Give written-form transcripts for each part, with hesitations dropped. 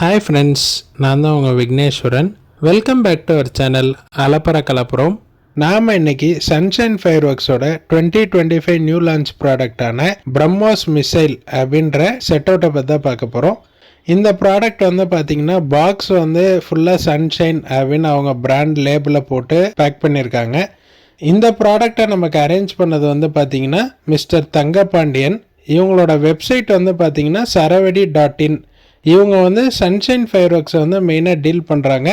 Hi friends, நான் தான் உங்கள் Vigneswaran. Welcome back to our channel அலப்பற கலப்புறோம். நாம் இன்னைக்கு சன்ஷைன் ஃபயர் ஒர்க்ஸோட 2025 நியூ லான்ச் ப்ராடக்டான பிரம்மோஸ் மிசைல் அப்படின்ற செட் அவுட்டை பற்றி தான் பார்க்க போகிறோம். இந்த ப்ராடக்ட் வந்து பார்த்தீங்கன்னா பாக்ஸ் வந்து ஃபுல்லாக சன்ஷைன் அப்படின்னு அவங்க பிராண்ட் லேபிளில் போட்டு பேக் பண்ணியிருக்காங்க. இந்த ப்ராடக்டை நமக்கு அரேஞ்ச் பண்ணது வந்து பார்த்தீங்கன்னா மிஸ்டர் தங்கபாண்டியன். இவங்களோட வெப்சைட் வந்து பார்த்தீங்கன்னா saravadi.in. இவங்க வந்து சன்ஷைன் ஃபயர் ஒர்க்ஸை வந்து மெயினாக டீல் பண்ணுறாங்க.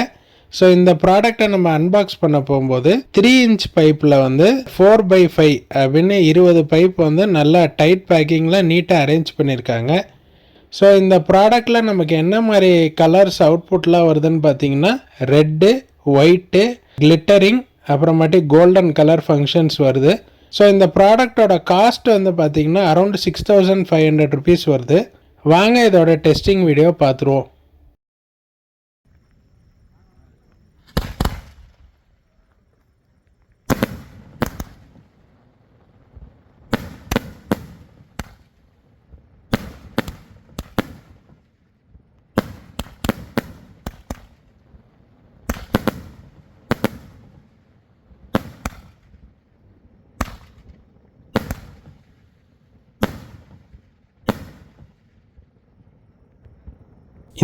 ஸோ இந்த ப்ராடக்டை நம்ம அன்பாக்ஸ் பண்ண போகும்போது 3 இன்ச் பைப்பில் வந்து 4x5 அப்படின்னு 20 பைப் வந்து நல்லா டைட் பேக்கிங்கில் நீட்டாக அரேஞ்ச் பண்ணியிருக்காங்க. ஸோ இந்த ப்ராடக்டில் நமக்கு என்ன மாதிரி கலர்ஸ் அவுட்புட்லாம் வருதுன்னு பார்த்தீங்கன்னா ரெட்டு, ஒயிட்டு, கிளிட்டரிங், அப்புறமாட்டி கோல்டன் கலர் ஃபங்க்ஷன்ஸ் வருது. ஸோ இந்த ப்ராடக்டோட காஸ்ட் வந்து பார்த்தீங்கன்னா அரௌண்ட் 6500 ருபீஸ் வருது. வாங்க இதோட டெஸ்டிங் வீடியோ பார்த்துருவோம்.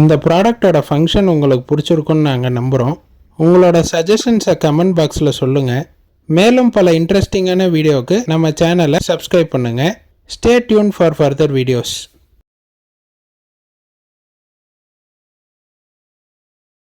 இந்த ப்ராடக்டோட ஃபங்க்ஷன் உங்களுக்கு பிடிச்சிருக்குன்னு நாங்கள் நம்புகிறோம். உங்களோட சஜஷன்ஸை கமெண்ட் பாக்ஸில் சொல்லுங்கள். மேலும் பல இன்ட்ரெஸ்டிங்கான வீடியோவுக்கு நம்ம சேனலை சப்ஸ்கிரைப் பண்ணுங்கள். Stay tune for further videos.